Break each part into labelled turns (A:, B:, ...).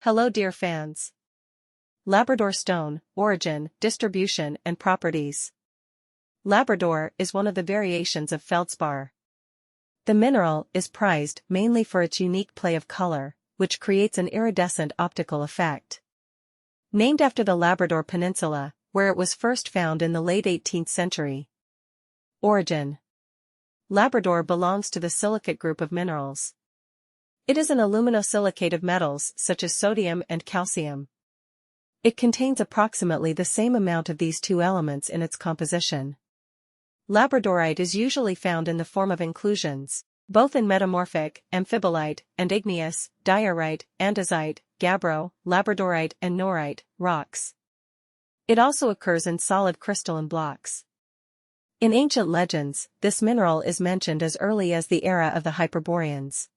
A: Hello dear fans. Labrador stone, origin, distribution and properties. Labrador is one of the variations of feldspar. The mineral is prized mainly for its unique play of color, which creates an iridescent optical effect. Named after the Labrador Peninsula, where it was first found in the late 18th century. Origin. Labrador belongs to the silicate group of minerals. It is an aluminosilicate of metals such as sodium and calcium. It contains approximately the same amount of these two elements in its composition. Labradorite is usually found in the form of inclusions, both in metamorphic, amphibolite, and igneous, diorite, andesite, gabbro, labradorite and norite, rocks. It also occurs in solid crystalline blocks. In ancient legends, this mineral is mentioned as early as the era of the Hyperboreans.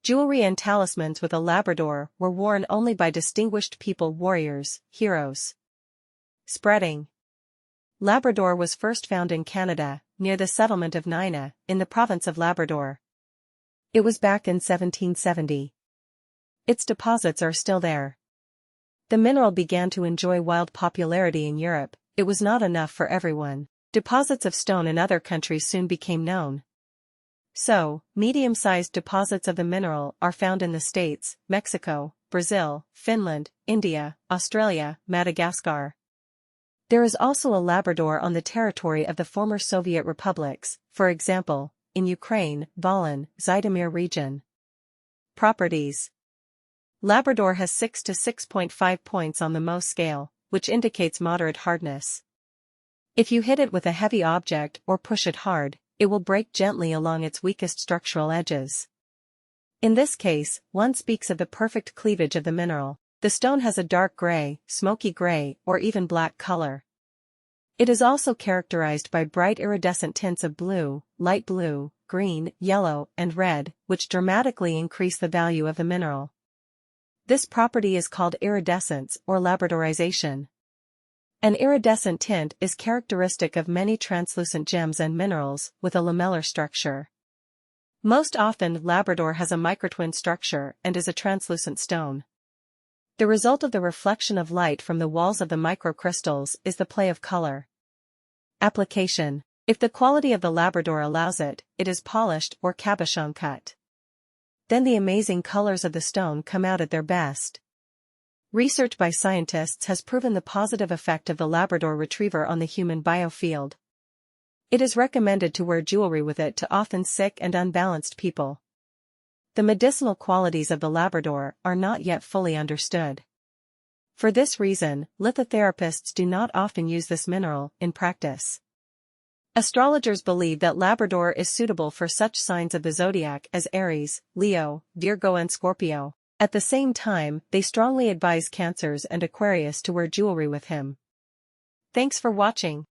A: Jewelry and talismans with a Labrador were worn only by distinguished people, warriors, heroes. Spreading. Labrador was first found in Canada, near the settlement of Nina, in the province of Labrador. It was back in 1770. Its deposits are still there. The mineral began to enjoy wild popularity in Europe. It was not enough for everyone. Deposits of stone in other countries soon became known. So, medium-sized deposits of the mineral are found in the States, Mexico, Brazil, Finland, India, Australia, Madagascar. There is also a Labrador on the territory of the former Soviet republics, for example, in Ukraine, Volyn, Zhytomyr region. Properties. Labrador has 6 to 6.5 points on the Mohs scale, which indicates moderate hardness. If you hit it with a heavy object or push it hard, it will break gently along its weakest structural edges. In this case, one speaks of the perfect cleavage of the mineral. The stone has a dark gray, smoky gray, or even black color. It is also characterized by bright iridescent tints of blue, light blue, green, yellow, and red, which dramatically increase the value of the mineral. This property is called iridescence or labradorization. An iridescent tint is characteristic of many translucent gems and minerals with a lamellar structure. Most often Labrador has a microtwin structure and is a translucent stone. The result of the reflection of light from the walls of the microcrystals is the play of color. Application. If the quality of the Labrador allows it, it is polished or cabochon cut. Then the amazing colors of the stone come out at their best. Research by scientists has proven the positive effect of the Labrador retriever on the human biofield. It is recommended to wear jewelry with it to often sick and unbalanced people. The medicinal qualities of the Labrador are not yet fully understood. For this reason, lithotherapists do not often use this mineral in practice. Astrologers believe that Labrador is suitable for such signs of the zodiac as Aries, Leo, Virgo and Scorpio. At the same time, they strongly advise Cancers and Aquarius to wear jewelry with him. Thanks for watching.